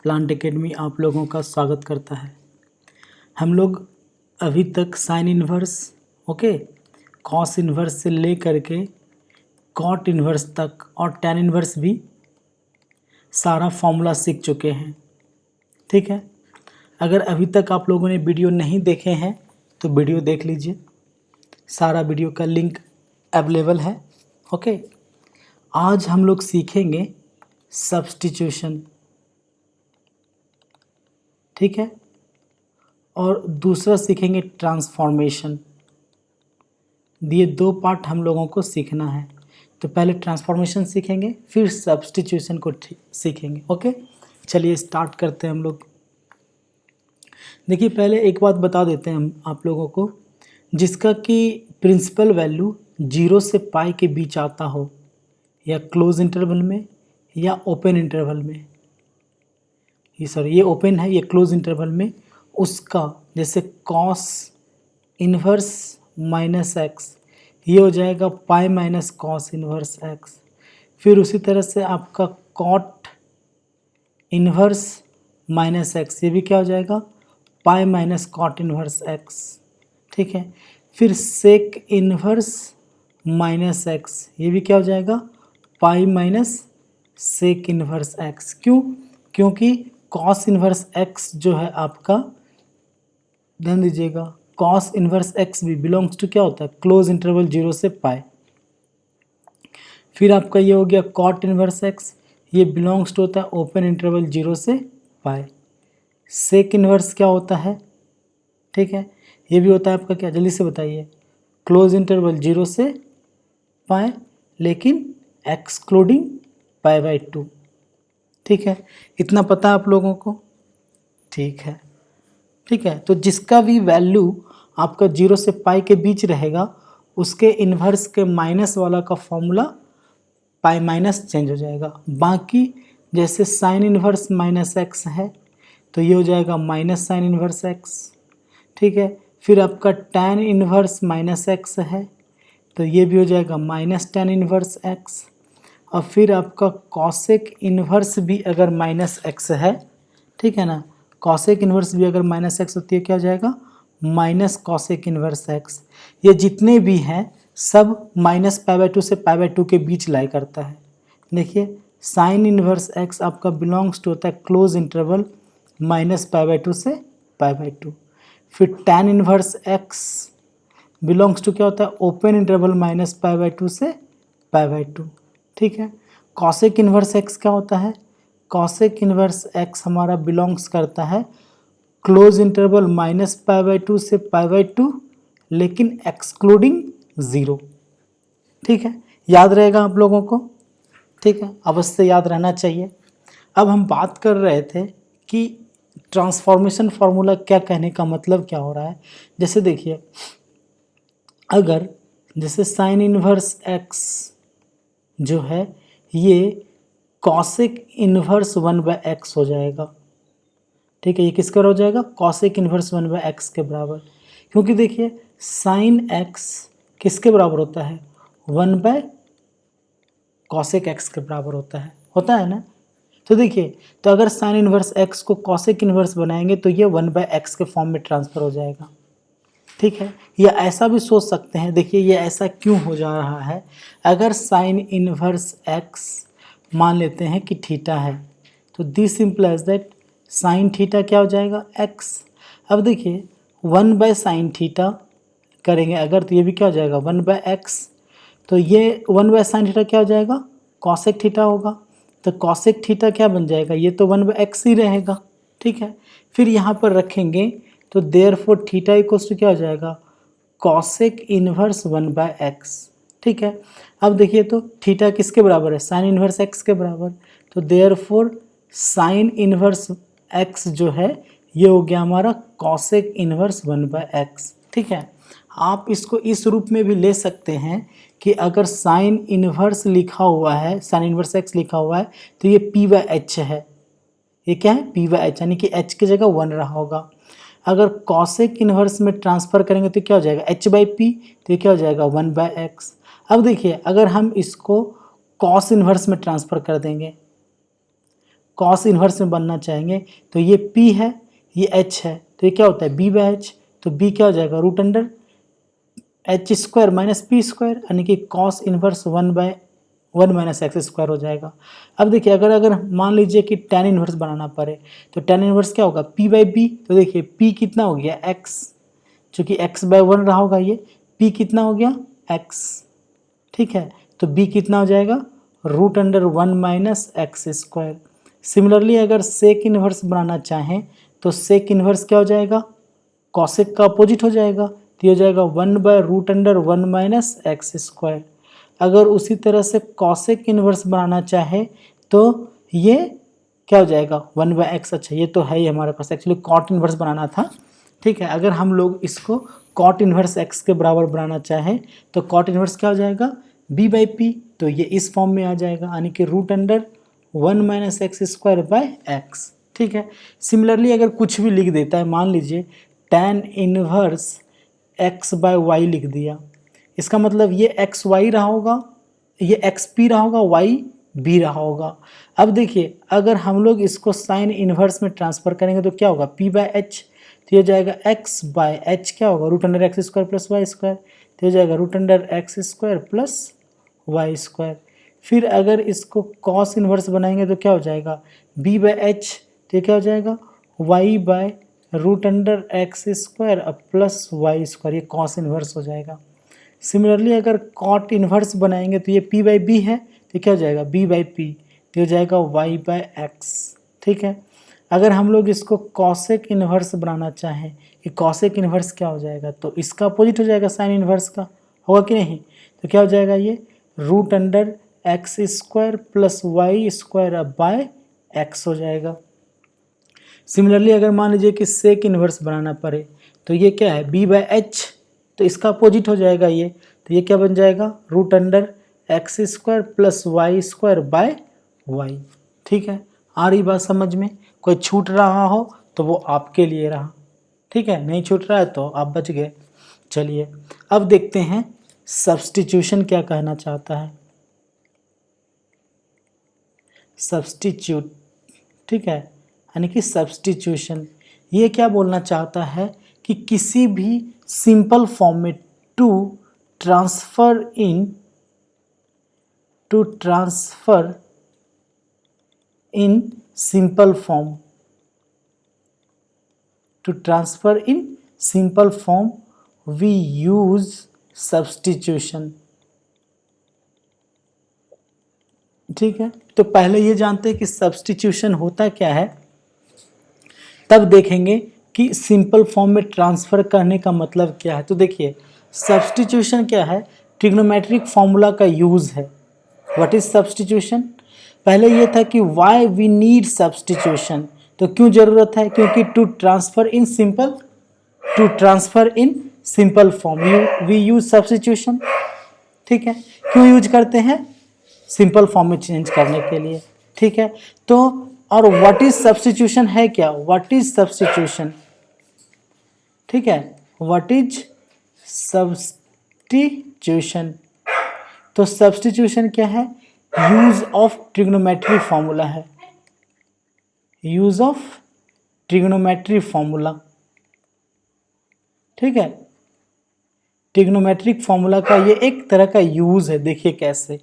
Plant academy आप लोगों का स्वागत करता है। हम लोग अभी तक साइन इन्वर्स कॉस इन्वर्स से ले करके कॉट इन्वर्स तक और टैन इन्वर्स भी सारा फॉर्मूला सीख चुके हैं। ठीक है, अगर अभी तक आप लोगों ने वीडियो नहीं देखे हैं तो वीडियो देख लीजिए, सारा वीडियो का लिंक अवेलेबल है। आज हम लोग सीखेंगे सब्स्टिट्यूशन, ठीक है, और दूसरा सीखेंगे ट्रांसफॉर्मेशन। ये दो पार्ट हम लोगों को सीखना है। तो पहले ट्रांसफॉर्मेशन सीखेंगे, फिर सब्स्टिट्यूशन को सीखेंगे। चलिए स्टार्ट करते हैं हम लोग। देखिए, पहले एक बात बता देते हैं हम आप लोगों को, जिसका कि प्रिंसिपल वैल्यू 0 से पाई के बीच आता हो, या क्लोज इंटरवल में या ओपन इंटरवल में। ये ओपन है, ये क्लोज इंटरवल में, उसका जैसे कॉस इन्वर्स माइनस एक्स, ये हो जाएगा pi minus cos inverse x. फिर उसी तरह से आपका कॉट इन्वर्स माइनस एक्स, ये भी क्या हो जाएगा, pi minus cot inverse x. ठीक है, फिर सेक इन्वर्स माइनस एक्स, ये भी क्या हो जाएगा, pi minus sec inverse x. क्यों? क्योंकि कॉस इन्वर्स एक्स जो है आपका, ध्यान दीजिएगा, कॉस इन्वर्स एक्स भी बिलोंग्स टू क्या होता है, क्लोज इंटरवल 0 से पाई। फिर आपका ये हो गया कॉट इन्वर्स एक्स, ये बिलोंग्स टू होता है ओपन इंटरवल 0 से पाई। सेक इन्वर्स क्या होता है, ठीक है, ये भी होता है आपका क्या, जल्दी से बताइए, क्लोज इंटरवल 0 से पाई, लेकिन एक्सक्लूडिंग पाई बाई 2। ठीक है, इतना पता आप लोगों को? ठीक है, ठीक है। तो जिसका भी वैल्यू आपका 0 से पाई के बीच रहेगा, उसके इन्वर्स के माइनस वाला का फॉर्मूला पाई माइनस चेंज हो जाएगा। बाकी जैसे साइन इन्वर्स माइनस एक्स है तो ये हो जाएगा माइनस साइन इन्वर्स एक्स। ठीक है, फिर आपका टैन इन्वर्स माइनस एक्स है तो ये भी हो जाएगा माइनस टैन इन्वर्स एक्स। और फिर आपका कॉसेक इन्वर्स भी अगर माइनस एक्स है, ठीक है ना, कॉसेक इन्वर्स भी अगर माइनस एक्स होती है, क्या हो जाएगा, माइनस कॉसेक इन्वर्स एक्स। ये जितने भी हैं सब माइनस पाई बाई 2 से पाई बाई 2 के बीच लाई करता है। देखिए, साइन इन्वर्स एक्स आपका बिलोंग्स टू होता है close interval minus pi by 2 से पाई बाई 2। फिर tan inverse x belongs to क्या होता है, open interval minus pi by 2 से पाई बाई 2। ठीक है, कॉसेक इन्वर्स एक्स क्या होता है, कॉसेक इन्वर्स एक्स हमारा बिलोंग्स करता है close interval minus pi by 2 से पाई बाई 2, लेकिन एक्सक्लूडिंग 0। ठीक है, याद रहेगा आप लोगों को? ठीक है, अवश्य याद रहना चाहिए। अब हम बात कर रहे थे कि ट्रांसफॉर्मेशन फार्मूला क्या, कहने का मतलब क्या हो रहा है। जैसे देखिए, अगर जैसे साइन इन्वर्स एक्स जो है ये कॉसेक इन्वर्स 1 बाय एक्स हो जाएगा। ठीक है, ये किसका हो जाएगा, कॉसेक इन्वर्स 1 बाय एक्स के बराबर। क्योंकि देखिए साइन एक्स किसके बराबर होता है, 1 बाय कॉसेक एक्स के बराबर होता है ना। तो देखिए, तो अगर साइन इन्वर्स एक्स को कॉसेक इन्वर्स बनाएंगे तो ये 1 बाय एक्स के फॉर्म में ट्रांसफर हो जाएगा। ठीक है, या ऐसा भी सोच सकते हैं, देखिए ये ऐसा क्यों हो जा रहा है, अगर साइन इन्वर्स एक्स मान लेते हैं कि थीटा है, तो this implies that sine theta क्या हो जाएगा, एक्स। अब देखिए 1 बाय साइन थीटा करेंगे अगर, तो ये भी क्या हो जाएगा, 1 बाय एक्स। तो ये 1 बाय साइन थीटा क्या हो जाएगा, कॉसेक थीटा होगा। तो कॉसेक थीटा क्या बन जाएगा, ये तो 1 बाय एक्स ही रहेगा। ठीक है, फिर यहाँ पर रखेंगे तो देयरफॉर थीटा इक्वल्स टू क्या हो जाएगा, कॉसेक इन्वर्स 1 बाय एक्स। ठीक है, अब देखिए तो थीटा किसके बराबर है, साइन इन्वर्स एक्स के बराबर। तो देयरफॉर साइन इन्वर्स एक्स जो है ये हो गया हमारा कॉसेक इन्वर्स 1 बाय एक्स। ठीक है, आप इसको इस रूप में भी ले सकते हैं कि अगर साइन इन्वर्स लिखा हुआ है, साइन इन्वर्स एक्स लिखा हुआ है, तो ये पी बाय एच है। ये क्या है, पी बाय एच, यानी कि एच की जगह 1 रहा होगा। अगर कॉसेक इन्वर्स में ट्रांसफर करेंगे तो क्या हो जाएगा, एच बाई पी, तो ये क्या हो जाएगा, 1 बाय एक्स। अब देखिए, अगर हम इसको कॉस इन्वर्स में ट्रांसफर कर देंगे, कॉस इन्वर्स में बनना चाहेंगे तो ये p है, ये h है, तो ये क्या होता है b/h, तो b क्या हो जाएगा root under h square minus P square, यानी कि cos inverse 1/1 minus x square हो जाएगा। अब देखिए अगर मान लीजिए कि tan इन्वर्स बनाना पड़े तो tan इन्वर्स क्या होगा p/b, तो देखिए p कितना हो गया x, चूँकि x/1 रहा होगा, ये p कितना हो गया x, ठीक है, तो b कितना हो जाएगा root under 1 minus x square. Similarly अगर सेक इन्वर्स बनाना चाहें तो सेक इन्वर्स क्या हो जाएगा, कॉसेक का अपोजिट हो जाएगा, तो ये हो जाएगा 1/√1 माइनस एक्स स्क्वायर। अगर उसी तरह से कॉसेक इन्वर्स बनाना चाहे तो ये क्या हो जाएगा 1/x, अच्छा ये तो है ही हमारे पास, एक्चुअली कॉट इन्वर्स बनाना था, ठीक है। अगर हम लोग इसको कॉट इन्वर्स x के बराबर बनाना चाहें तो कॉट इन्वर्स क्या हो जाएगा b/p, तो ये इस फॉर्म में आ जाएगा, यानी कि root under 1 minus x square by x, ठीक है। सिमिलरली अगर कुछ भी लिख देता है, मान लीजिए tan इन्वर्स x/y लिख दिया, इसका मतलब ये xy रहा होगा, ये xp रहा होगा, yb रहा होगा। अब देखिए अगर हम लोग इसको साइन इन्वर्स में ट्रांसफर करेंगे तो क्या होगा p/h, तो ये जाएगा x/h क्या होगा root under x square plus y square, तो ये जाएगा root under x square plus y square. फिर अगर इसको कॉस इन्वर्स बनाएंगे तो क्या हो जाएगा b/h, तो ये क्या हो जाएगा y/रूट under x square plus y square, ये कॉस इन्वर्स हो जाएगा। सिमिलरली अगर कॉट इन्वर्स बनाएंगे तो ये p/b है, तो क्या हो जाएगा b/p, तो हो जाएगा y/x, ठीक है। अगर हम लोग इसको कॉसेक इन्वर्स बनाना चाहें, कि कॉसेक इन्वर्स क्या हो जाएगा, तो इसका अपोजिट हो जाएगा साइन इन्वर्स का, होगा कि नहीं, तो क्या हो जाएगा ये root under x square plus y square by x हो जाएगा। सिमिलरली अगर मान लीजिए कि सेक इन्वर्स बनाना पड़े तो ये क्या है b/h, तो इसका अपोजिट हो जाएगा ये, तो ये क्या बन जाएगा root under x square plus y square by y, ठीक है। आ रही बात समझ में, कोई छूट रहा हो तो वो आपके लिए रहा, ठीक है, नहीं छूट रहा है तो आप बच गए। चलिए अब देखते हैं सब्स्टिट्यूशन क्या कहना चाहता है। सब्स्टिट्यूट, ठीक है, यानी कि सब्स्टिट्यूशन ये क्या बोलना चाहता है कि किसी भी सिंपल फॉर्म में to transfer in simple form, to transfer in simple form we use substitution, ठीक है। तो पहले ये जानते हैं कि सब्स्टिट्यूशन होता क्या है, तब देखेंगे कि सिंपल फॉर्म में ट्रांसफ़र करने का मतलब क्या है। तो देखिए सब्स्टिट्यूशन क्या है, ट्रिग्नोमेट्रिक फॉर्मूला का यूज़ है। व्हाट इज सब्स्टिट्यूशन, पहले ये था कि वाई वी नीड सब्स्टिट्यूशन, तो क्यों ज़रूरत है, क्योंकि to transfer in simple form we use substitution, ठीक है। क्यों यूज करते हैं, सिंपल फॉर्म में चेंज करने के लिए, ठीक है। तो और व्हाट इज सब्स्टिट्यूशन है क्या, व्हाट इज सब्स्टिट्यूशन, ठीक है, व्हाट इज सब्स्टिट्यूशन, तो सब्स्टिट्यूशन क्या है, यूज ऑफ ट्रिग्नोमेट्री फॉर्मूला है, यूज ऑफ ट्रिग्नोमेट्री फॉर्मूला, ठीक है। ट्रिग्नोमेट्रिक फॉर्मूला का ये एक तरह का यूज है। देखिए कैसे,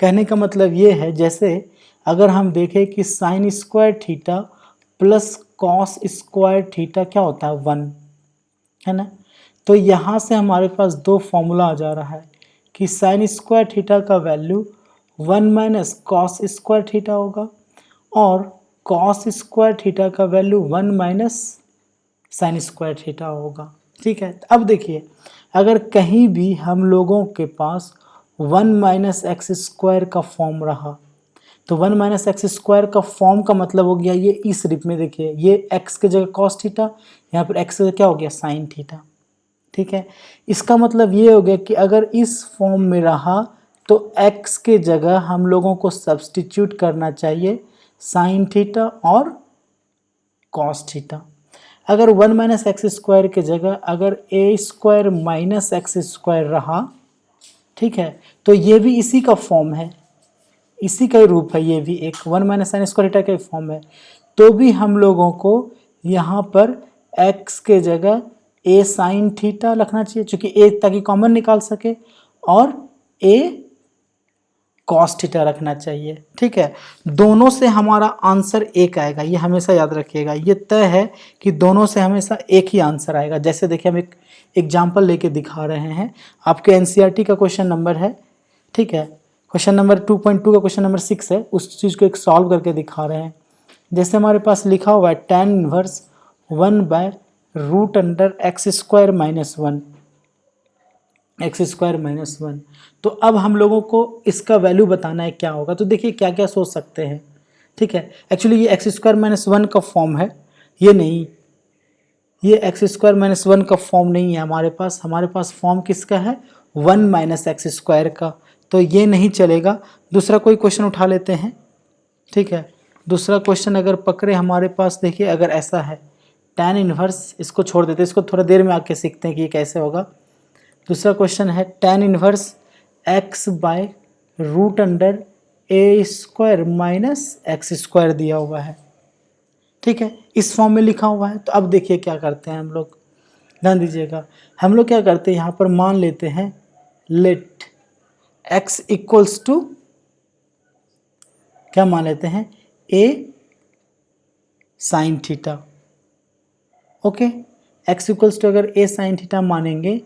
कहने का मतलब ये है, जैसे अगर हम देखें कि sine square theta plus cos square theta क्या होता है 1, है ना। तो यहाँ से हमारे पास दो फॉर्मूला आ जा रहा है कि साइन स्क्वायर थीटा का value 1 minus cos square theta होगा और कॉस स्क्वायर थीटा का value 1 minus sine square theta होगा, ठीक है। अब देखिए अगर कहीं भी हम लोगों के पास 1 माइनस एक्स स्क्वायर का फॉर्म रहा तो 1 माइनस एक्स स्क्वायर का फॉर्म का मतलब हो गया ये इस रूप में, देखिए ये x के जगह कॉस थीटा, यहाँ पर x क्या हो गया साइन थीटा, ठीक है। इसका मतलब ये हो गया कि अगर इस फॉर्म में रहा तो x के जगह हम लोगों को सब्स्टिट्यूट करना चाहिए साइन थीटा और कॉस थीटा। अगर 1 माइनस एक्स स्क्वायर के जगह अगर a square minus x square रहा, ठीक है, तो ये भी इसी का फॉर्म है, इसी का ही रूप है, ये भी एक 1 माइनस साइन स्क्वायर थीटा का फॉर्म है। तो भी हम लोगों को यहाँ पर x के जगह a साइन थीटा रखना चाहिए, चूँकि a ताकि कॉमन निकाल सके, और a कॉस थीटा रखना चाहिए। ठीक है, दोनों से हमारा आंसर एक आएगा, ये हमेशा याद रखिएगा। ये तय है कि दोनों से हमेशा एक ही आंसर आएगा। जैसे देखिए हम एक एग्जाम्पल लेके दिखा रहे हैं, आपके एनसीईआरटी का क्वेश्चन नंबर है। ठीक है, क्वेश्चन नंबर 2.2 का क्वेश्चन नंबर 6 है, उस चीज़ को एक सॉल्व करके दिखा रहे हैं। जैसे हमारे पास लिखा हुआ है tan इनवर्स 1/√x² - 1 x²-1। तो अब हम लोगों को इसका वैल्यू बताना है क्या होगा। तो देखिए क्या क्या सोच सकते हैं। ठीक है, एक्चुअली ये x² - 1 का फॉर्म है, ये नहीं, ये x² - 1 का फॉर्म नहीं है हमारे पास फॉर्म किसका है, 1 - x² का। तो ये नहीं चलेगा। दूसरा कोई क्वेश्चन उठा लेते हैं। ठीक है, दूसरा क्वेश्चन अगर पकड़े हमारे पास, देखिए अगर ऐसा है tan इनवर्स, इसको छोड़ देते हैं, इसको थोड़ा देर में आके सीखते हैं कि ये कैसे होगा। दूसरा क्वेश्चन है tan इनवर्स x/√a² - x² दिया हुआ है। ठीक है, इस फॉर्म में लिखा हुआ है। तो अब देखिए क्या करते हैं हम लोग, ध्यान दीजिएगा। हम लोग क्या करते हैं, यहाँ पर मान लेते हैं लेट x इक्वल्स टू क्या मान लेते हैं, a sine theta. Okay, x equals to अगर a साइन थीटा मानेंगे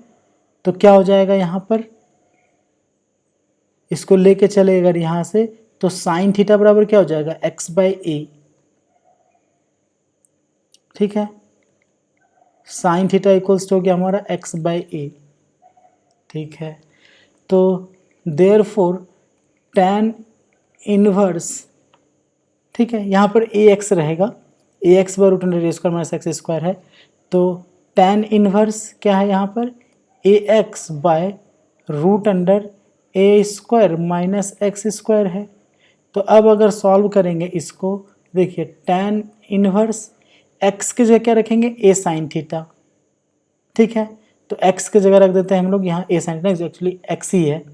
तो क्या हो जाएगा, यहाँ पर इसको लेके चले अगर यहाँ से, तो साइन थीटा बराबर क्या हो जाएगा, x/a। ठीक है, साइन थीटा इक्वल्स टू हो गया हमारा x/a। ठीक है, तो देयरफॉर tan इनवर्स, ठीक है, यहाँ पर ax रहेगा, ax/√a² - x² है। तो tan इनवर्स क्या है यहाँ पर, ax/√a² - x² है। तो अब अगर सॉल्व करेंगे इसको, देखिए tan इनवर्स x की जगह क्या रखेंगे, a साइन थीटा। ठीक है, तो x की जगह रख देते हैं हम लोग यहाँ a sine theta, actually x ही है,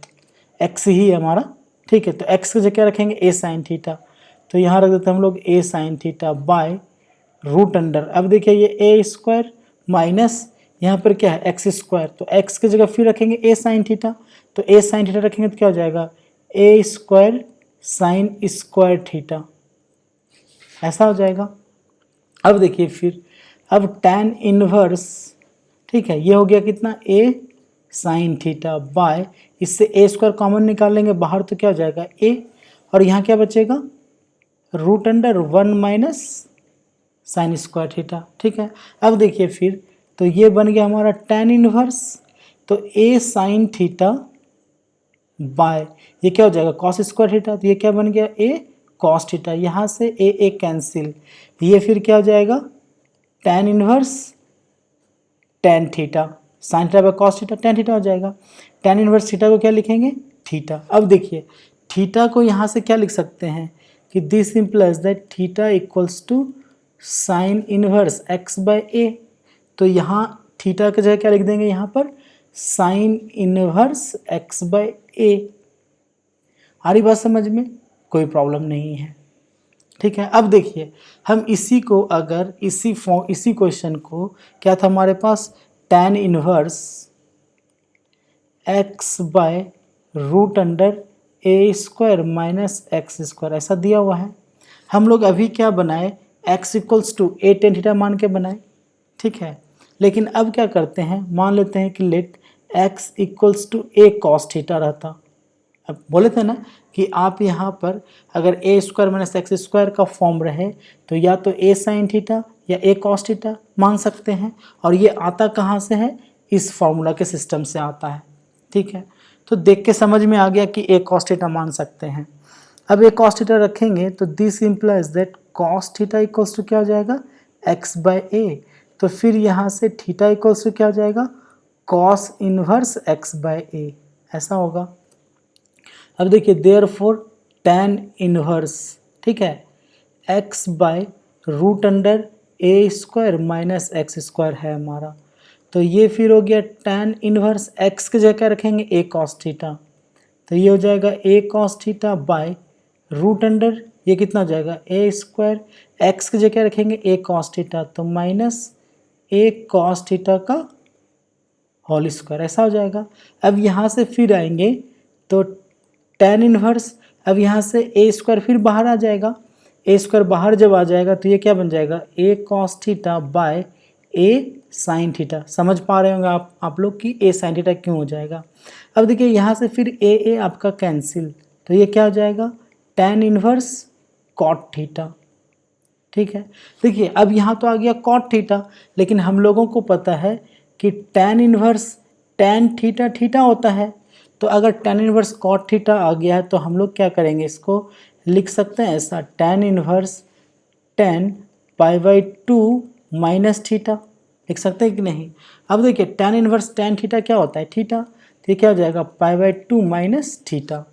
x ही है हमारा। ठीक है, तो x की जगह क्या रखेंगे, a साइन थीटा। तो यहाँ रख देते हैं हम लोग a sine theta by root under. अब देखिए ये a² माइनस यहाँ पर क्या है x², तो x की जगह फिर रखेंगे a साइन थीटा। तो a साइन थीटा रखेंगे तो क्या हो जाएगा, a² साइन स्क्वायर थीटा, ऐसा हो जाएगा। अब देखिए फिर, अब tan इनवर्स, ठीक है, ये हो गया कितना, a साइन थीटा बाय, इससे a² कॉमन निकाल लेंगे बाहर तो क्या हो जाएगा a, और यहाँ क्या बचेगा, √1 - साइन स्क्वायर थीटा। ठीक है, अब देखिए फिर, तो ये बन गया हमारा tan इनवर्स, तो a साइन थीटा बाय ये क्या हो जाएगा, कॉस स्क्वायर थीटा। तो ये क्या बन गया, a कॉस थीटा, यहाँ से a कैंसिल, ये फिर क्या हो जाएगा, tan inverse tan theta, sign theta by cos theta, tan theta हो जाएगा। tan इनवर्स थीटा को क्या लिखेंगे, थीटा। अब देखिए थीटा को यहाँ से क्या लिख सकते हैं कि this implies that theta equals to sine inverse x/a। तो यहाँ थीटा की जगह क्या लिख देंगे, यहाँ पर साइन इनवर्स x/a। आ रही बात समझ में, कोई प्रॉब्लम नहीं है। ठीक है, अब देखिए हम इसी को अगर इसी क्वेश्चन को क्या था हमारे पास, tan इनवर्स x/√a² - x², ऐसा दिया हुआ है। हम लोग अभी क्या बनाए, x equals to a tan theta मान के बनाए। ठीक है, लेकिन अब क्या करते हैं, मान लेते हैं कि let x equals to a cos theta रहता। अब बोले थे ना कि आप यहाँ पर अगर a² - x² का फॉर्म रहे तो या तो a साइन थीटा या a cos थीटा मान सकते हैं, और ये आता कहाँ से है, इस फॉर्मूला के सिस्टम से आता है। ठीक है, तो देख के समझ में आ गया कि a cos थीटा मान सकते हैं। अब a cos थीटा रखेंगे तो this implies that cos theta equals to क्या हो जाएगा, x/a। तो फिर यहाँ से थीटा इक्वल्स टू क्या हो जाएगा, cos इनवर्स x/a, ऐसा होगा। अब देखिए देयरफॉर tan इनवर्स, ठीक है, x/√a² - x² है हमारा। तो ये फिर हो गया tan इनवर्स, x की जगह क्या रखेंगे, a cos थीटा। तो ये हो जाएगा a cos theta by root under ये कितना हो जाएगा ए स्क्वायर, एक्स की जगह रखेंगे ए कॉस थीटा तो माइनस ए कॉस थीटा का होल स्क्वायर, ऐसा हो जाएगा। अब यहाँ से फिर आएंगे तो टेन इनवर्स, अब यहाँ से ए स्क्वायर फिर बाहर आ जाएगा, ए स्क्वायर बाहर जब आ जाएगा तो ये क्या बन जाएगा a cos theta by a sine theta. समझ पा रहे होंगे आप लोग कि ए साइन थीटा क्यों हो जाएगा। अब देखिए यहाँ से फिर ए आपका कैंसिल, तो ये क्या हो जाएगा टेन इनवर्स कॉट थीटा। ठीक है, देखिए अब यहाँ तो आ गया कॉट थीटा, लेकिन हम लोगों को पता है कि tan inverse tan theta theta होता है, तो अगर टेन इनवर्स कॉट थीटा आ गया है तो हम लोग क्या करेंगे, इसको लिख सकते हैं ऐसा tan inverse tan pi by two minus theta, लिख सकते हैं कि नहीं। अब देखिए टेन इनवर्स टेन थीटा क्या होता है थीटा, तो ये क्या हो जाएगा pi by two minus theta.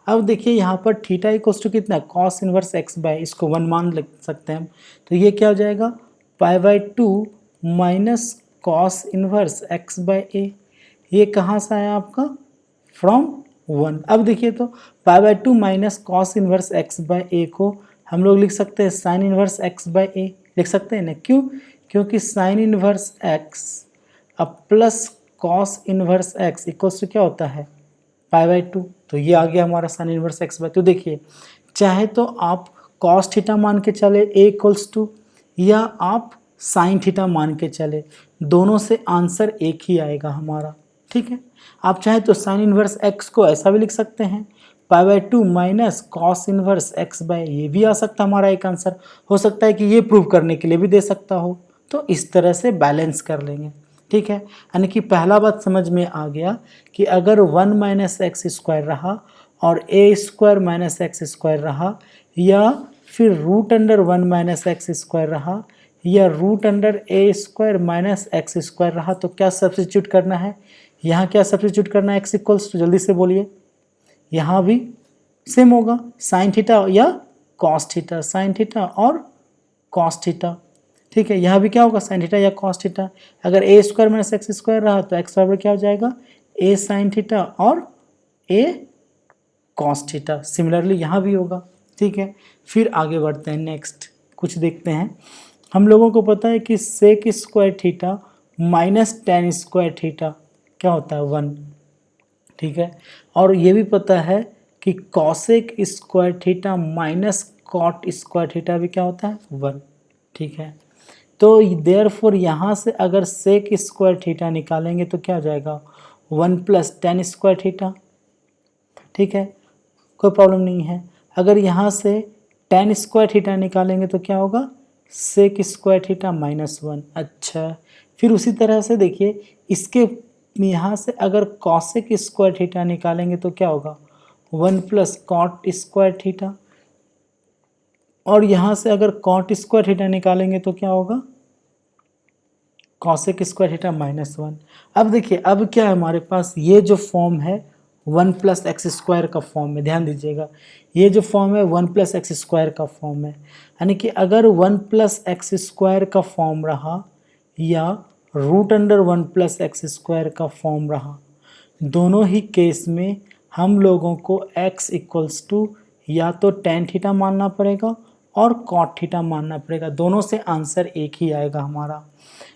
अब देखिए यहाँ पर थीटा इक्वल्स टू कितना है कॉस इनवर्स एक्स बाय, इसको वन मान लिख सकते हैं हम, तो ये क्या हो जाएगा pi by two minus cos inverse x by a. ये कहाँ से आया आपका फ्रॉम वन। अब देखिए तो pi by two minus cos inverse x by a को हम लोग लिख सकते हैं sine inverse x by a, लिख सकते हैं ना, क्यों, क्योंकि साइन इनवर्स एक्स अब plus cos inverse x equals to क्या होता है पाई बाई टू, तो ये आ गया हमारा साइन इनवर्स एक्स बाय। तो देखिए चाहे तो आप कॉस थीटा मान के चले ए इक्वल्स टू, या आप साइन थीटा मान के चले, दोनों से आंसर एक ही आएगा हमारा। ठीक है, आप चाहे तो साइन इनवर्स एक्स को ऐसा भी लिख सकते हैं pi by two minus cos inverse x by, ये भी आ सकता है हमारा एक आंसर। हो सकता है कि ये प्रूव करने के लिए भी दे सकता हो, तो इस तरह से बैलेंस कर लेंगे। ठीक है, यानी कि पहला बात समझ में आ गया कि अगर वन माइनस एक्स स्क्वायर रहा और a square minus x square रहा, या फिर root under one minus x square रहा, या root under a square minus x square रहा, तो क्या सब्स्टिट्यूट करना है, यहाँ क्या सब्स्टिट्यूट करना है एक्स इक्वल्स, तो जल्दी से बोलिए। यहाँ भी सेम होगा साइन थीटा या कॉस थीटा, साइन थीटा और कॉस थीटा। ठीक है, यहाँ भी क्या होगा साइन थीटा या कॉस थीटा। अगर ए स्क्वायर माइनस एक्स स्क्वायर रहा तो एक्स बराबर क्या हो जाएगा ए साइन थीटा और ए कॉस थीटा। सिमिलरली यहाँ भी होगा। ठीक है, फिर आगे बढ़ते हैं, नेक्स्ट कुछ देखते हैं। हम लोगों को पता है कि sec square theta minus tan square theta क्या होता है वन। ठीक है, और ये भी पता है कि cosec square theta minus cot square theta भी क्या होता है वन। ठीक है, तो देयरफॉर यहाँ से अगर सेक स्क्वायर थीटा निकालेंगे तो क्या हो जाएगा one plus ten square theta. ठीक है, कोई प्रॉब्लम नहीं है। अगर यहाँ से टेन स्क्वायर थीटा निकालेंगे तो क्या होगा sec square theta minus one. अच्छा, फिर उसी तरह से देखिए इसके यहाँ से अगर कॉसेक स्क्वायर थीटा निकालेंगे तो क्या होगा one plus cot square theta, और यहाँ से अगर कॉट स्क्वायर थीटा निकालेंगे तो क्या होगा cosec square theta minus one. अब देखिए अब क्या है हमारे पास, ये जो फॉर्म है वन प्लस एक्स स्क्वायर का फॉर्म है, ध्यान दीजिएगा ये जो फॉर्म है वन प्लस एक्स स्क्वायर का फॉर्म है, यानी कि अगर वन प्लस एक्स स्क्वायर का फॉर्म रहा या root under one plus x square का फॉर्म रहा, दोनों ही केस में हम लोगों को x इक्वल्स टू या तो टेन थीटा मानना पड़ेगा और कॉट थीटा मानना पड़ेगा, दोनों से आंसर एक ही आएगा हमारा।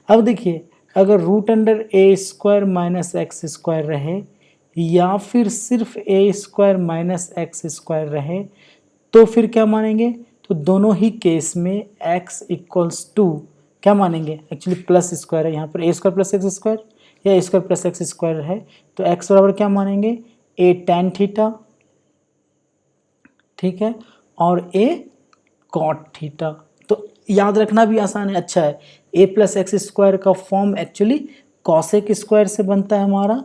अब देखिए अगर root under a square minus x square रहे या फिर सिर्फ ए स्क्वायर माइनस एक्स स्क्वायर रहे तो फिर क्या मानेंगे, तो दोनों ही केस में x इक्वल्स टू क्या मानेंगे, एक्चुअली प्लस स्क्वायर है यहाँ पर, ए स्क्वायर प्लस एक्स स्क्वायर या ए स्क्वायर प्लस एक्स स्क्वायर है तो x बराबर क्या मानेंगे ए टेन थीटा। ठीक है, और ए कॉट थीटा। तो याद रखना भी आसान है, अच्छा है। ए प्लस एक्स स्क्वायर का फॉर्म एक्चुअली कॉसेक स्क्वायर से बनता है हमारा,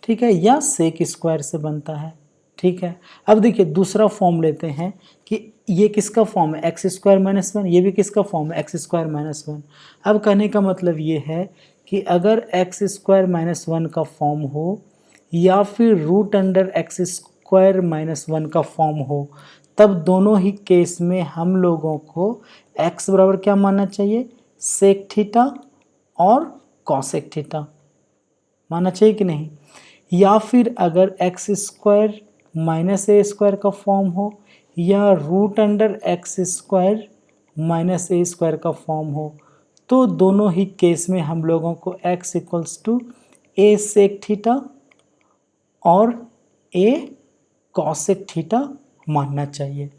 ठीक है, या सेक स्क्वायर से बनता है। ठीक है, अब देखिए दूसरा फॉर्म लेते हैं कि ये किसका फॉर्म है एक्स स्क्वायर माइनस वन, ये भी किसका फॉर्म है एक्स स्क्वायर माइनस वन। अब कहने का मतलब ये है कि अगर एक्स स्क्वायर माइनस वन का फॉर्म हो या फिर root under x square minus one का फॉर्म हो, तब दोनों ही केस में हम लोगों को x बराबर क्या मानना चाहिए सेक थीटा और कॉसेक थीटा मानना चाहिए कि नहीं। या फिर अगर x square minus a square का फॉर्म हो या root under x square minus a square का फॉर्म हो, तो दोनों ही केस में हम लोगों को x equals to a sec theta और ए कॉसेक थीटा मानना चाहिए।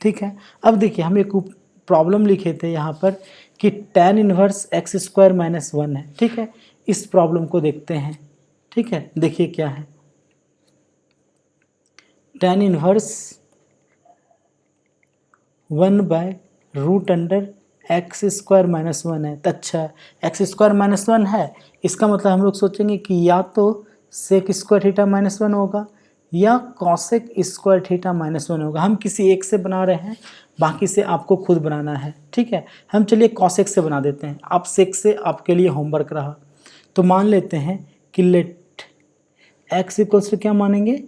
ठीक है, अब देखिए हम एक प्रॉब्लम लिखे थे यहाँ पर कि tan inverse x square minus 1 है। ठीक है, इस प्रॉब्लम को देखते हैं। ठीक है, देखिए क्या है, tan inverse 1 by root under x square minus 1 है। तो अच्छा, एक्स स्क्वायर माइनस 1 है, इसका मतलब हम लोग सोचेंगे कि या तो सेक स्क्वायर थीटा माइनस 1 होगा या कॉसेक स्क्वायर थीटा माइनस 1 होगा। हम किसी एक से बना रहे हैं, बाकी से आपको खुद बनाना है। ठीक है, हम चलिए कॉसेक से बना देते हैं, आप सेक से आपके लिए होमवर्क रहा। तो मान लेते हैं कि लेट एक्स इक्वल्स टू क्या मानेंगे,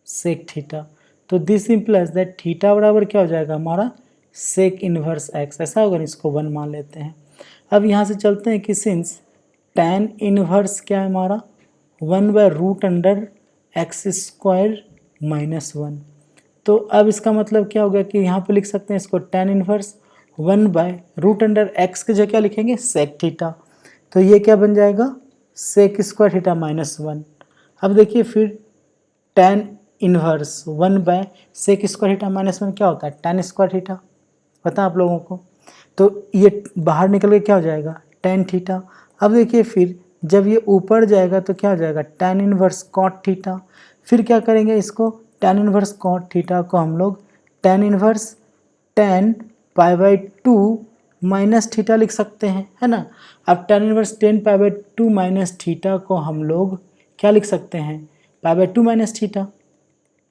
सेक थीटा। तो दिस इम्प्लाइज दैट थीटा बराबर क्या हो जाएगा हमारा, सेक इनवर्स एक्स, ऐसा होगा, इसको 1 मान लेते हैं। अब यहाँ से चलते हैं कि सिंस tan इनवर्स क्या है हमारा 1 by root under x square minus 1, तो अब इसका मतलब क्या होगा कि यहाँ पे लिख सकते हैं इसको tan inverse 1 by root under x की जगह क्या लिखेंगे, सेक थीटा। तो ये क्या बन जाएगा, सेक स्क्वायर थीटा माइनस 1। अब देखिए फिर tan inverse 1 by sec square theta minus 1 क्या होता है, tan स्क्वायर थीटा, पता है आप लोगों को। तो ये बाहर निकल के क्या हो जाएगा, tan थीटा। अब देखिए फिर जब ये ऊपर जाएगा तो क्या हो जाएगा, tan इनवर्स cot थीटा। फिर क्या करेंगे, इसको tan इनवर्स cot थीटा को हम लोग tan inverse tan pi by 2 minus theta लिख सकते हैं, है ना। अब tan inverse tan pi by 2 minus theta को हम लोग क्या लिख सकते हैं, pi by 2 minus theta,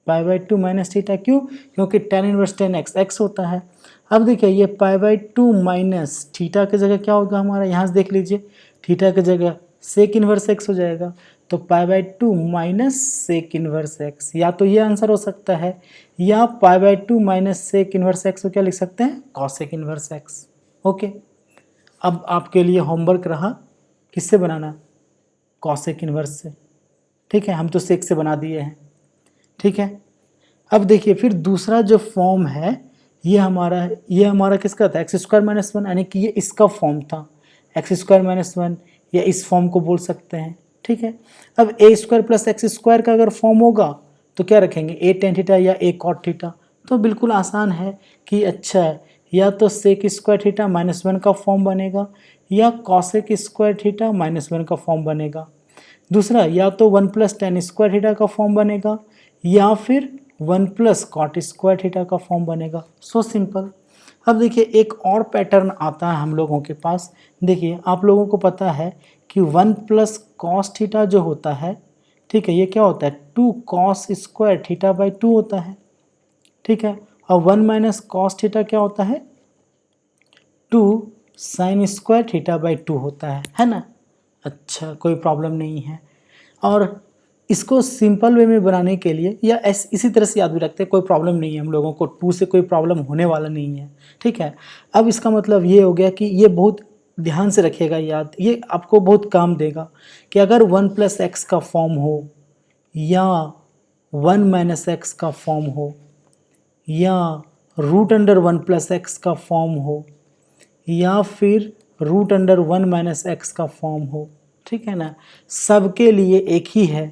pi by 2 minus theta. क्यों, क्योंकि tan inverse tan x x होता है। अब देखिए ये पाई बाई 2 माइनस थीटा की जगह क्या होगा हमारा, यहाँ से देख लीजिए, थीटा की जगह सेक इनवर्स एक्स हो जाएगा। तो pi by 2 minus sec inverse x, या तो ये आंसर हो सकता है, या pi by 2 minus sec inverse x को क्या लिख सकते हैं, कॉसेक इनवर्स एक्स। ओके, अब आपके लिए होमवर्क रहा, किससे बनाना, कॉसेक इनवर्स से। ठीक है, हम तो सेक से बना दिए हैं। ठीक है, अब देखिए फिर दूसरा जो फॉर्म है ये हमारा किसका था, एक्स स्क्वायर माइनस 1, यानी कि ये इसका फॉर्म था, एक्स स्क्वायर माइनस 1, या इस फॉर्म को बोल सकते हैं। ठीक है, अब ए स्क्वायर प्लस एक्स स्क्वायर का अगर फॉर्म होगा तो क्या रखेंगे, ए टेन थीटा या ए कॉट थीटा। तो बिल्कुल आसान है कि अच्छा या तो सेक स्क्वायर थीटा माइनस 1 का फॉर्म बनेगा या कॉसेक स्क्वायर थीटा माइनस 1 का फॉर्म बनेगा। दूसरा या तो 1 प्लस टेन स्क्वायर थीटा का फॉर्म बनेगा या फिर 1 प्लस कॉट स्क्वायर थीटा का फॉर्म बनेगा। So simple. अब देखिए एक और पैटर्न आता है हम लोगों के पास। देखिए आप लोगों को पता है कि 1 प्लस कॉस थीटा जो होता है, ठीक है, ये क्या होता है, 2 कॉस स्क्वायर थीटा बाई 2 होता है। ठीक है, और 1 माइनस कॉस थीटा क्या होता है, 2 साइन स्क्वायर थीटा बाई 2 होता है ना। अच्छा, कोई प्रॉब्लम नहीं है। और इसको सिंपल वे में बनाने के लिए या इसी तरह से याद भी रखते हैं, कोई प्रॉब्लम नहीं है, हम लोगों को 2 से कोई प्रॉब्लम होने वाला नहीं है। ठीक है, अब इसका मतलब ये हो गया कि ये बहुत ध्यान से रखिएगा याद, ये आपको बहुत काम देगा कि अगर 1 प्लस एक्स का फॉर्म हो या 1 माइनस एक्स का फॉर्म हो या रूट अंडर 1 प्लस एक्स का फॉर्म हो या फिर रूट अंडर 1 माइनस एक्स का फॉर्म हो, ठीक है ना, सबके लिए एक ही है,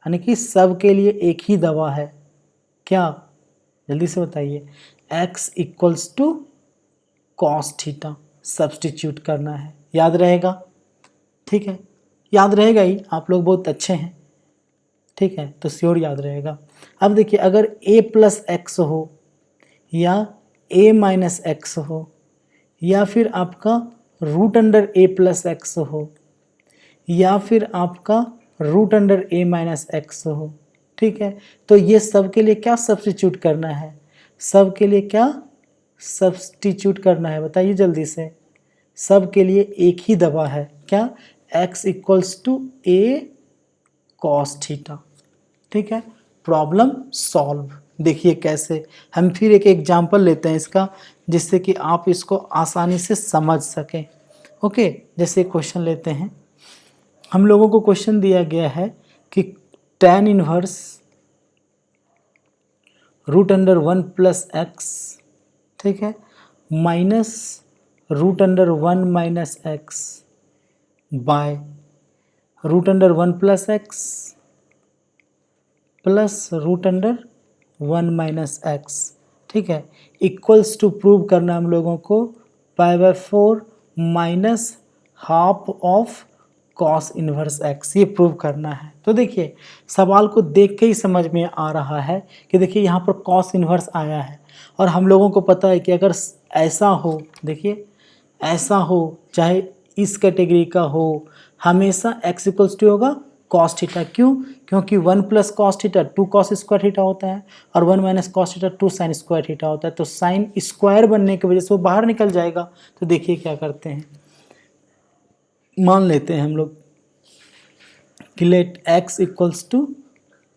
यानी कि सबके लिए एक ही दवा है। क्या, जल्दी से बताइए, x equals to cos theta substitute करना है, याद रहेगा। ठीक है, याद रहेगा ही, आप लोग बहुत अच्छे हैं। ठीक है, तो श्योर याद रहेगा। अब देखिए अगर a प्लस एक्स हो या a माइनस एक्स हो या फिर आपका root under a plus x हो या फिर आपका root under a minus x हो, ठीक है, तो ये सब के लिए क्या सब्स्टिट्यूट करना है, सब के लिए क्या सब्स्टिट्यूट करना है, बताइए जल्दी से। सब के लिए एक ही दवा है, क्या, x equals to a cos theta. ठीक है, प्रॉब्लम सॉल्व। देखिए कैसे, हम फिर एक एग्जाम्पल लेते हैं इसका, जिससे कि आप इसको आसानी से समझ सकें। ओके, जैसे क्वेश्चन लेते हैं, हम लोगों को क्वेश्चन दिया गया है कि tan inverse root under 1 plus x, ठीक है, minus root under 1 minus x by root under 1 plus x plus root under 1 minus x, ठीक है, इक्वल्स टू प्रूव करना हम लोगों को π/4 minus half of cos inverse x, ये प्रूव करना है। तो देखिए सवाल को देख के ही समझ में आ रहा है कि देखिए यहाँ पर कॉस इनवर्स आया है और हम लोगों को पता है कि अगर ऐसा हो, देखिए ऐसा हो, चाहे इस कैटेगरी का हो, हमेशा x इक्वल्स टू होगा कॉस थीटा। क्यों? क्योंकि 1 plus cos theta 2 cos square theta होता है और 1 minus cos theta 2 sine square theta होता है। तो साइन स्क्वायर बनने की वजह से वो बाहर निकल जाएगा। तो देखिए क्या करते हैं, मान लेते हैं हम लोग कि let x equals to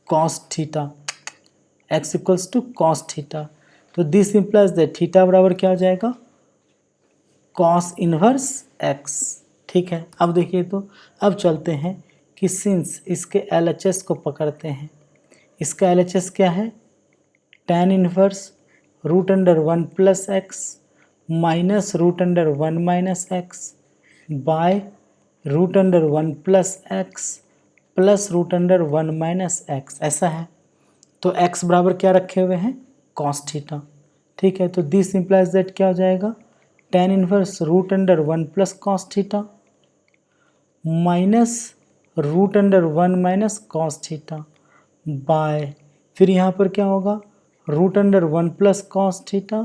cos theta, x equals to cos theta. तो दिस इम्प्लाइज दैट थीटा बराबर क्या हो जाएगा, कॉस इनवर्स x, ठीक है। अब देखिए तो अब चलते हैं कि सिंस इसके LHS को पकड़ते हैं, इसका LHS क्या है, tan inverse root under 1 plus x minus root under 1 minus x by root under 1 plus x plus root under 1 minus x, ऐसा है। तो x बराबर क्या रखे हुए हैं, कॉस थीटा, ठीक है। तो दिस इम्प्लाइज दैट क्या हो जाएगा, tan inverse root under 1 plus cos theta minus root under 1 minus cos theta by, फिर यहाँ पर क्या होगा, root under 1 plus cos theta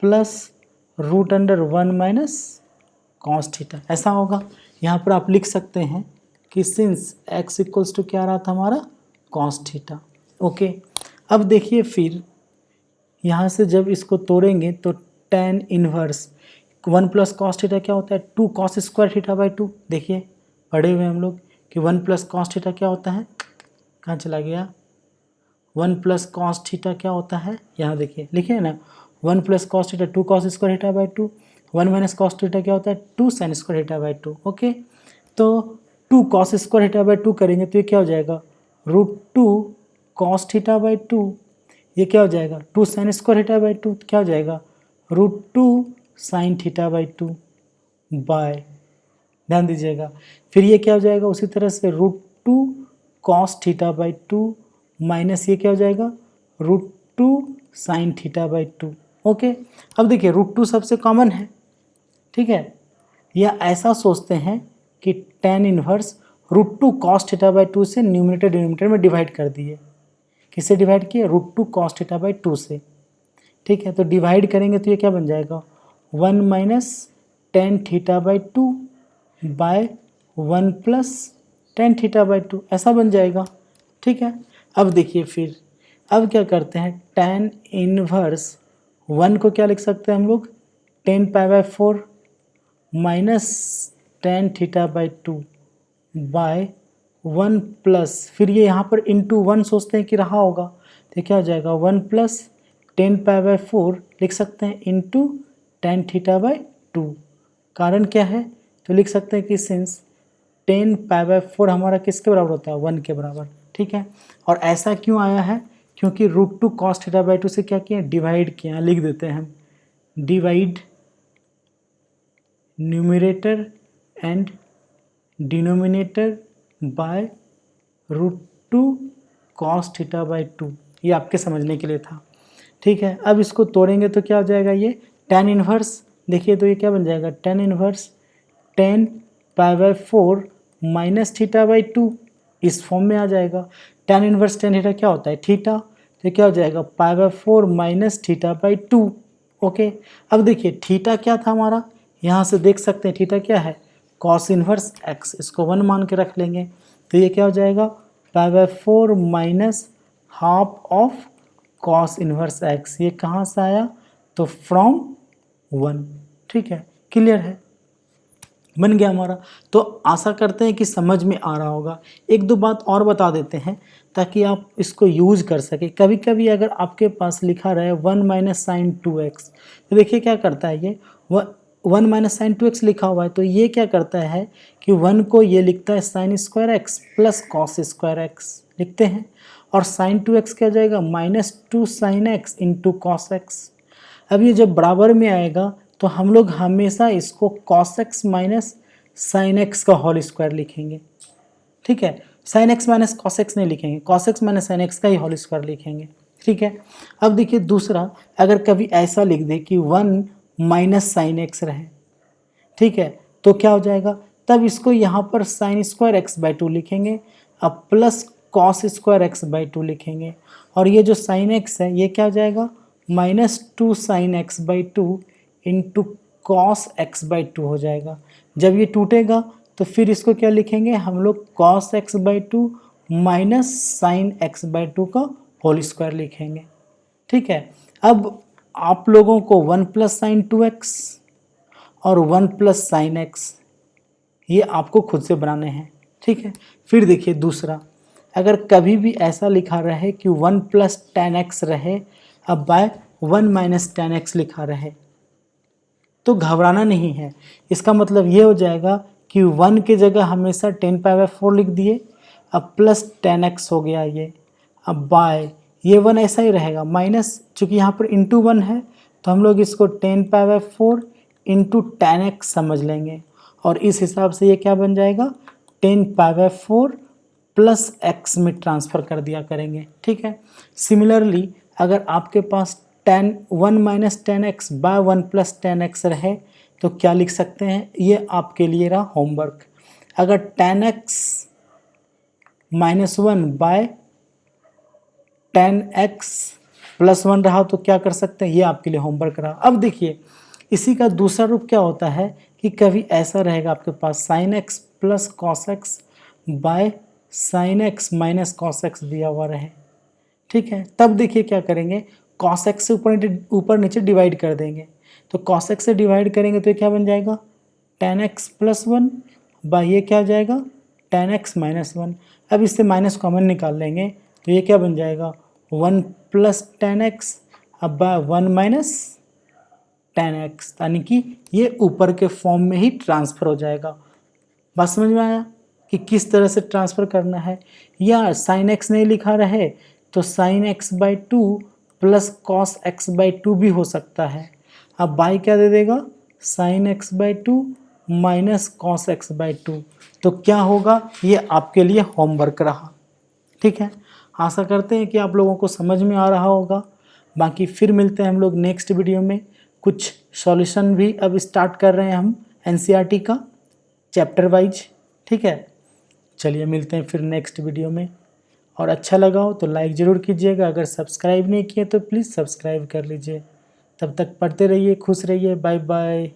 plus root under 1 minus cos theta, ऐसा होगा। यहाँ पर आप लिख सकते हैं कि सिंस x इक्वल्स टू क्या रहा था हमारा, कॉस थीटा, ओके। अब देखिए फिर यहाँ से जब इसको तोड़ेंगे तो tan inverse 1 plus cos theta क्या होता है, 2 कॉस स्क्वायर थीटा बाई 2। देखिए पढ़े हुए हम लोग कि 1 प्लस कॉस थीटा क्या होता है, कहाँ चला गया, 1 प्लस कॉस थीटा क्या होता है, यहाँ देखिए लिखे ना, 1 plus cos theta 2 cos square theta by 2, 1 minus cos theta क्या होता है, 2 sine square theta by 2, okay. तो 2 कॉस स्क्वायर थीटा बाई 2 करेंगे तो ये क्या हो जाएगा, रूट 2 कॉस थीटा बाई 2, ये क्या हो जाएगा, 2 साइन स्क्वायर थीटा बाई 2 क्या हो जाएगा, root 2 sine theta by 2 by, ध्यान दीजिएगा, फिर ये क्या हो जाएगा उसी तरह से root 2 cos theta by 2 minus ये क्या हो जाएगा, root 2 sine theta by 2, okay. अब देखिए रूट 2 सबसे कॉमन है, ठीक है, या ऐसा सोचते हैं कि tan inverse root 2 cos theta by 2 से न्यूमरेटर डिनोमिनेटर में डिवाइड कर दिए, किससे डिवाइड किए, रूट 2 कॉस थीटा बाई 2 से, ठीक है। तो डिवाइड करेंगे तो ये क्या बन जाएगा, 1 minus ten theta by 2 by 1 plus tan theta by 2, ऐसा बन जाएगा, ठीक है। अब देखिए फिर अब क्या करते हैं, tan इनवर्स 1 को क्या लिख सकते हैं हम लोग, 10π/4 minus ten theta by 2 by 1 plus, फिर ये यहाँ पर इंटू 1 सोचते हैं कि रहा होगा, तो क्या हो जाएगा 1 प्लस 10π/4 लिख सकते हैं इंटू टेन थीटा बाई 2। कारण क्या है, तो लिख सकते हैं कि सिंस 10π/4 हमारा किसके बराबर होता है, 1 के बराबर, ठीक है। और ऐसा क्यों आया है, क्योंकि रूट 2 कॉस थीटा बाई 2 से क्या किया, डिवाइड किया, लिख देते हैं हम, divide numerator and denominator by root 2 cos theta by 2, ये आपके समझने के लिए था, ठीक है। अब इसको तोड़ेंगे तो क्या हो जाएगा, ये tan इनवर्स, देखिए तो ये क्या बन जाएगा, tan inverse 10π/4 minus theta by 2, इस फॉर्म में आ जाएगा। tan इनवर्स tan थीटा क्या होता है, थीटा, तो क्या हो जाएगा π/4 माइनस थीटा बाई 2, ओके। अब देखिए थीटा क्या था हमारा, यहाँ से देख सकते हैं थीटा क्या है, कॉस इनवर्स x, इसको 1 मान के रख लेंगे, तो ये क्या हो जाएगा π/4 minus half of cos inverse x, ये कहाँ से आया, तो फ्रॉम 1, ठीक है, क्लियर है, बन गया हमारा। तो आशा करते हैं कि समझ में आ रहा होगा। एक दो बात और बता देते हैं ताकि आप इसको यूज कर सके। कभी कभी अगर आपके पास लिखा रहे 1 माइनस साइन 2x, तो देखिए क्या करता है, ये 1 माइनस साइन 2x लिखा हुआ है, तो ये क्या करता है कि 1 को ये लिखता है sine square x plus cos square x लिखते हैं, और साइन 2x क्या हो जाएगा -2 sin x into cos x. अब ये जब बराबर में आएगा तो हम लोग हमेशा इसको cos x minus sine x का होल स्क्वायर लिखेंगे, ठीक है। Sign x minus cos x नहीं लिखेंगे, cos x minus sine x का ही होल स्क्वायर लिखेंगे, ठीक है। अब देखिए दूसरा, अगर कभी ऐसा लिख दे कि 1 माइनस साइन एक्स रहे, ठीक है, तो क्या हो जाएगा, तब इसको यहाँ पर साइन स्क्वायर एक्स बाई 2 लिखेंगे, अब plus cos square x by 2 लिखेंगे, और ये जो साइन एक्स है ये क्या हो जाएगा -2 sine x by 2 into cos x by 2 हो जाएगा। जब ये टूटेगा तो फिर इसको क्या लिखेंगे हम लोग cos x by 2 minus sine x by 2 का होल स्क्वायर लिखेंगे, ठीक है। अब आप लोगों को 1 प्लस साइन 2x और 1 प्लस साइन एक्स ये आपको खुद से बनाने हैं, ठीक है। फिर देखिए दूसरा, अगर कभी भी ऐसा लिखा रहे कि 1 प्लस टेन एक्स रहे, अब बाय 1 माइनस टेन एक्स लिखा रहे, तो घबराना नहीं है। इसका मतलब ये हो जाएगा कि 1 की जगह हमेशा 10⁴ लिख दिए, अब प्लस टेन एक्स हो गया ये, अब बाय ये 1 ऐसा ही रहेगा माइनस, चूँकि यहाँ पर इंटू 1 है तो हम लोग इसको 10⁴ इंटू टेन एक्स समझ लेंगे, और इस हिसाब से ये क्या बन जाएगा 10⁴ प्लस एक्स में ट्रांसफ़र कर दिया करेंगे, ठीक है। सिमिलरली अगर आपके पास 1 minus tan x by 1 plus tan x रहे तो क्या लिख सकते हैं, ये आपके लिए रहा होमवर्क। अगर ten x -1 by ten x plus 1 रहा तो क्या कर सकते हैं, ये आपके लिए होमवर्क रहा। अब देखिए इसी का दूसरा रूप क्या होता है कि कभी ऐसा रहेगा आपके पास sine x plus cos x by sine x minus cos x दिया हुआ रहे, ठीक है। तब देखिए क्या करेंगे, कॉस एक्स से ऊपर नीचे डिवाइड कर देंगे, तो कॉस एक्स से डिवाइड करेंगे तो ये क्या बन जाएगा टेन एक्स प्लस 1 बाय ये क्या हो जाएगा टेन एक्स माइनस 1। अब इससे माइनस कॉमन निकाल लेंगे तो ये क्या बन जाएगा 1 प्लस टेन एक्स अब बाय 1 माइनस टेन एक्स, यानी कि ये ऊपर के फॉर्म में ही ट्रांसफ़र हो जाएगा। बात समझ में आया कि किस तरह से ट्रांसफ़र करना है। या साइन एक्स नहीं लिखा रहे तो sine x by 2 plus cos x by 2 भी हो सकता है। अब बाई क्या दे देगा sine x by 2 minus cos x by 2, तो क्या होगा ये आपके लिए होमवर्क रहा, ठीक है। आशा करते हैं कि आप लोगों को समझ में आ रहा होगा। बाकी फिर मिलते हैं हम लोग नेक्स्ट वीडियो में। कुछ सॉल्यूशन भी अब स्टार्ट कर रहे हैं हम एनसीईआरटी का चैप्टर वाइज, ठीक है। चलिए मिलते हैं फिर नेक्स्ट वीडियो में, और अच्छा लगा हो तो लाइक ज़रूर कीजिएगा, अगर सब्सक्राइब नहीं किए तो प्लीज़ सब्सक्राइब कर लीजिए। तब तक पढ़ते रहिए, खुश रहिए, बाय बाय।